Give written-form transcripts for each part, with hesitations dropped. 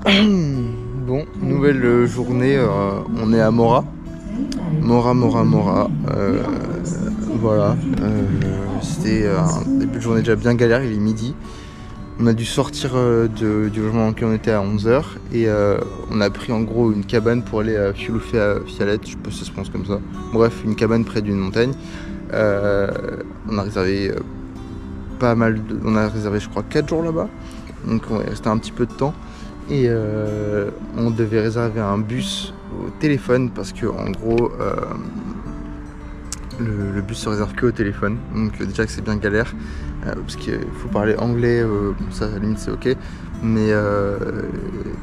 Bon, nouvelle journée, on est à Mora. Mora. Voilà, c'était un début de journée déjà bien galère, il est midi. On a dû sortir du logement dans lequel on était à 11h et on a pris en gros une cabane pour aller à Fialette, je sais pas si ça se prononce comme ça. Bref, une cabane près d'une montagne. On a réservé on a réservé je crois 4 jours là-bas, donc on est resté un petit peu de temps. Et on devait réserver un bus au téléphone parce que en gros le bus se réserve que au téléphone, donc déjà que c'est bien galère parce qu'il faut parler anglais, bon, ça à la limite c'est ok, mais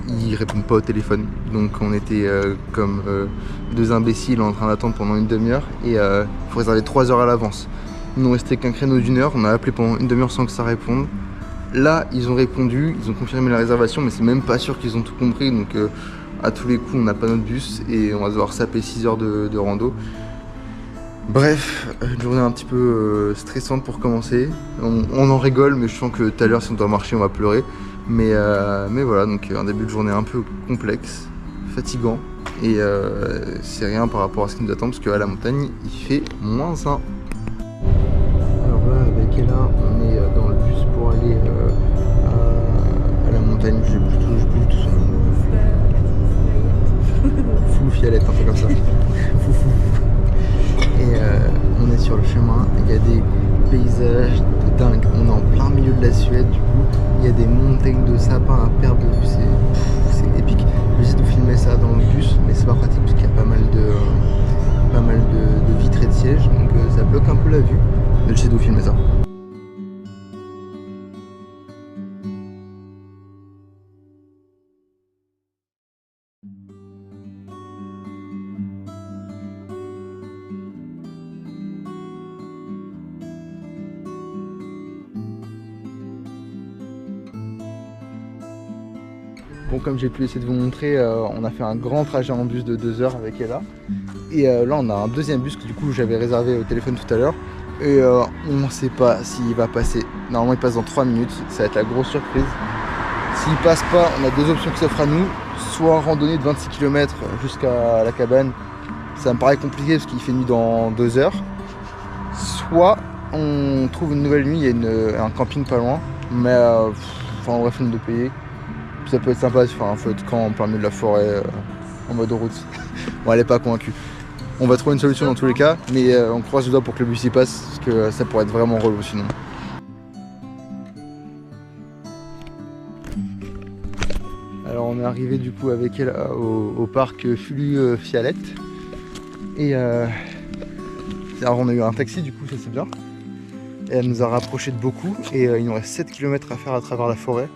ils répondent pas au téléphone, donc on était comme deux imbéciles en train d'attendre pendant une demi-heure et il faut réserver 3 heures à l'avance. Il nous restait qu'un créneau d'une heure, on a appelé pendant une demi-heure sans que ça réponde. Là, ils ont répondu, ils ont confirmé la réservation, mais c'est même pas sûr qu'ils ont tout compris. Donc, à tous les coups, on n'a pas notre bus et on va devoir saper 6 heures de rando. Bref, une journée un petit peu stressante pour commencer. On en rigole, mais je sens que tout à l'heure, si on doit marcher, on va pleurer. Mais voilà, donc un début de journée un peu complexe, fatigant. Et c'est rien par rapport à ce qui nous attend, parce qu'à la montagne, il fait -1. Alors là, avec Ella, on est dans le bus pour aller à la montagne. J'ai plus tout son nom. Flou Fialette, un peu comme ça. Foufou. Et on est sur le chemin. Il y a des paysages de dingue. On est en plein milieu de la Suède, du coup. Il y a des montagnes de sapins à perte de vue. C'est épique. Je vais essayer de vous filmer ça dans le bus, mais c'est pas pratique parce qu'il y a pas mal de vitres et de sièges. Donc ça bloque un peu la vue. Mais j'essaie de vous filmer ça. Bon, comme j'ai pu essayer de vous montrer, on a fait un grand trajet en bus de 2 heures avec Ella. Et là, on a un deuxième bus que du coup j'avais réservé au téléphone tout à l'heure. Et on ne sait pas s'il va passer. Normalement, il passe dans 3 minutes. Ça va être la grosse surprise. S'il passe pas, on a deux options qui s'offrent à nous. Soit randonnée de 26 km jusqu'à la cabane. Ça me paraît compliqué parce qu'il fait nuit dans 2 heures. Soit on trouve une nouvelle nuit, il y a un camping pas loin. Mais on va finir de payer. Ça peut être sympa de faire un feu de camp en plein milieu de la forêt en mode route. Bon, elle est pas convaincue. On va trouver une solution dans tous les cas, mais on croise les doigts pour que le bus y passe, parce que ça pourrait être vraiment relou sinon. Alors on est arrivé du coup avec elle au parc Fulu Fialette. Et alors on a eu un taxi du coup, ça c'est bien. Et elle nous a rapproché de beaucoup et il nous reste 7 km à faire à travers la forêt.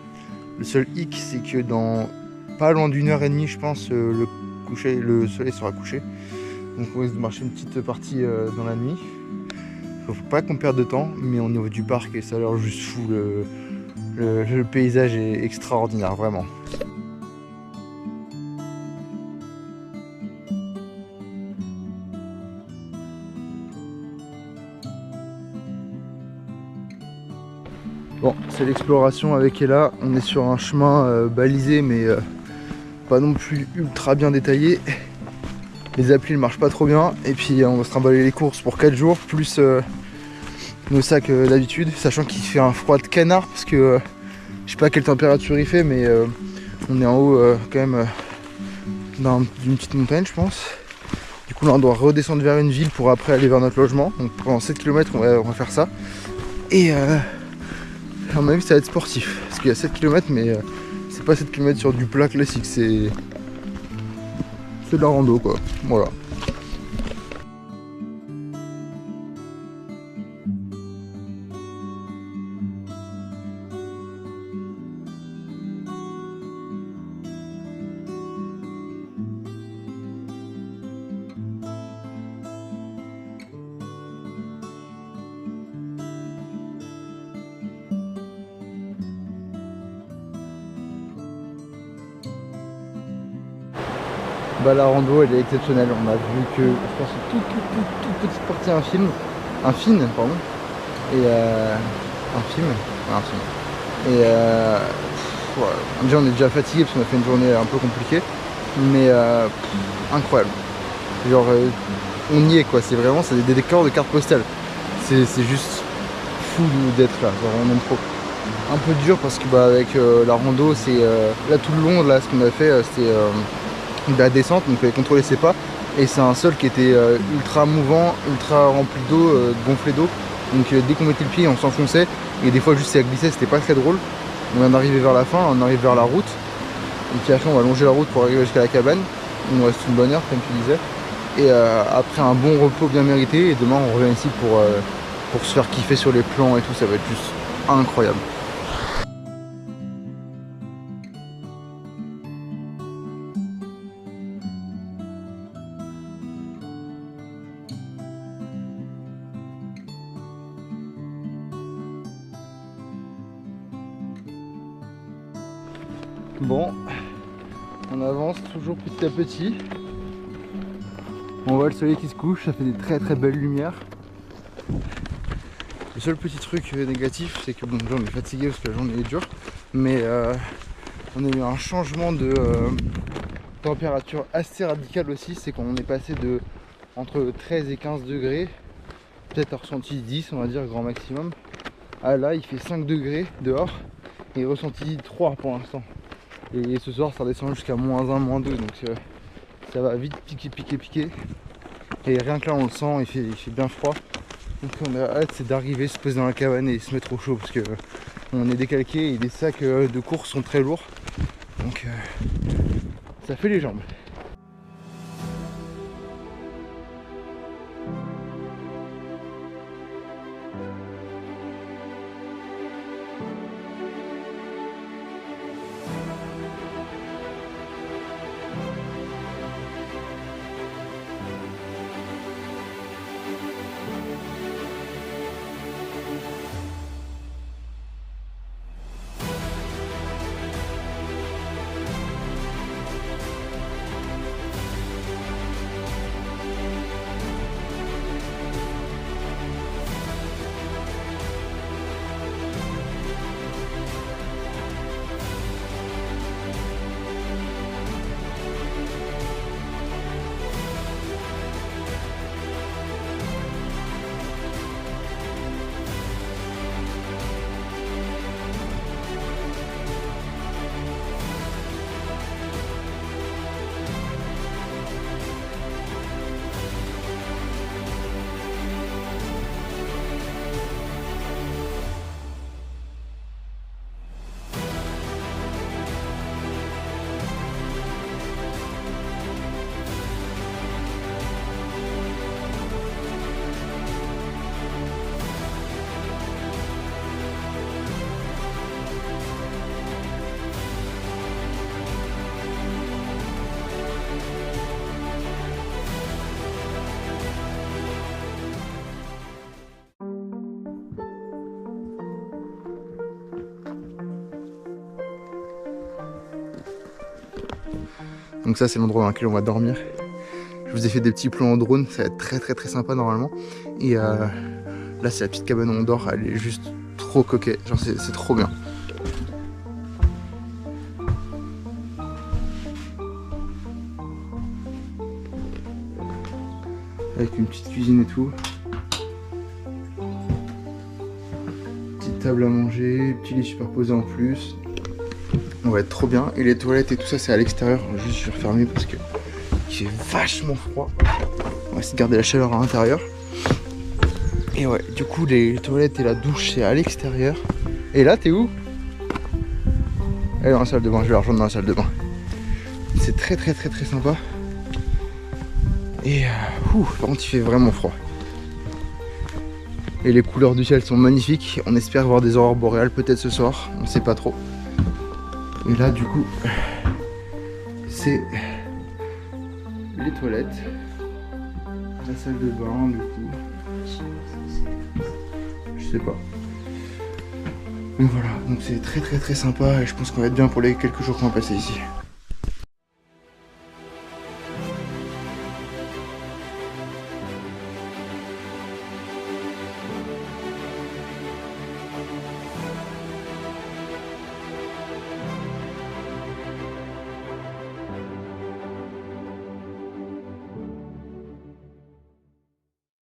Le seul hic, c'est que dans pas loin d'1h30, je pense, le soleil sera couché. Donc on risque de marcher une petite partie dans la nuit. Faut pas qu'on perde de temps, mais au niveau du parc, et ça a l'air juste fou. Le paysage est extraordinaire, vraiment. Bon, c'est l'exploration avec Ella. On est sur un chemin balisé, mais pas non plus ultra bien détaillé. Les applis ne marchent pas trop bien. Et puis on va se trimballer les courses pour 4 jours, plus nos sacs d'habitude. Sachant qu'il fait un froid de canard, parce que je sais pas quelle température il fait, mais on est en haut quand même d'une petite montagne, je pense. Du coup là on doit redescendre vers une ville pour après aller vers notre logement. Donc pendant 7 km on va faire ça. Et à mon avis ça va être sportif, parce qu'il y a 7 km, mais c'est pas 7 km sur du plat classique, c'est de la rando quoi, voilà. Bah la rando elle est exceptionnelle, on a vu que je pense une toute petite partie un film pardon, et un film. Et retour, déjà on est déjà fatigué parce qu'on a fait une journée un peu compliquée, mais incroyable. Genre on y est quoi, c'est vraiment des décors de cartes postales. C'est juste fou d'être là, genre on aime trop. Un peu dur parce que avec la rando, c'est là tout le long, là ce qu'on a fait c'était de la descente, donc il fallait contrôler ses pas. Et c'est un sol qui était ultra mouvant, ultra rempli d'eau, gonflé d'eau. Donc dès qu'on mettait le pied on s'enfonçait et des fois juste ça glissait, c'était pas très drôle. On vient d'arriver vers la fin, on arrive vers la route. Et puis après on va longer la route pour arriver jusqu'à la cabane. Il nous reste une bonne heure comme tu disais. Et après un bon repos bien mérité, et demain on revient ici pour se faire kiffer sur les plans et tout, ça va être juste incroyable. Bon, on avance toujours petit à petit. On voit le soleil qui se couche, ça fait des très très belles lumières. Le seul petit truc négatif, c'est que bon, déjà on est fatigué parce que la journée est dure, mais on a eu un changement de température assez radical aussi. C'est qu'on est passé de entre 13 et 15 degrés, peut-être ressenti 10 on va dire grand maximum, à là il fait 5 degrés dehors et ressenti 3 pour l'instant. Et ce soir ça redescend jusqu'à -1, -2, donc ça va vite piquer. Et rien que là on le sent, il fait bien froid. Donc on a hâte, c'est d'arriver, se poser dans la cabane et se mettre au chaud parce que on est décalqué et les sacs de course sont très lourds. Donc ça fait les jambes. Donc ça c'est l'endroit dans lequel on va dormir. Je vous ai fait des petits plans en drone, ça va être très sympa normalement. Et là c'est la petite cabane où on dort, elle est juste trop coquette, genre c'est trop bien. Avec une petite cuisine et tout. Petite table à manger, petit lit superposé en plus. On va être trop bien. Et les toilettes et tout ça c'est à l'extérieur. Juste je vais refermer parce que il fait vachement froid. On va essayer de garder la chaleur à l'intérieur. Et ouais, du coup les toilettes et la douche c'est à l'extérieur. Et là t'es où? Elle est dans la salle de bain, je vais la rejoindre dans la salle de bain. C'est très sympa. Et par contre il fait vraiment froid. Et les couleurs du ciel sont magnifiques. On espère voir des aurores boréales peut-être ce soir, on sait pas trop. Et là du coup c'est les toilettes, la salle de bain du coup, je sais pas. Mais voilà, donc c'est très sympa et je pense qu'on va être bien pour les quelques jours qu'on va passer ici.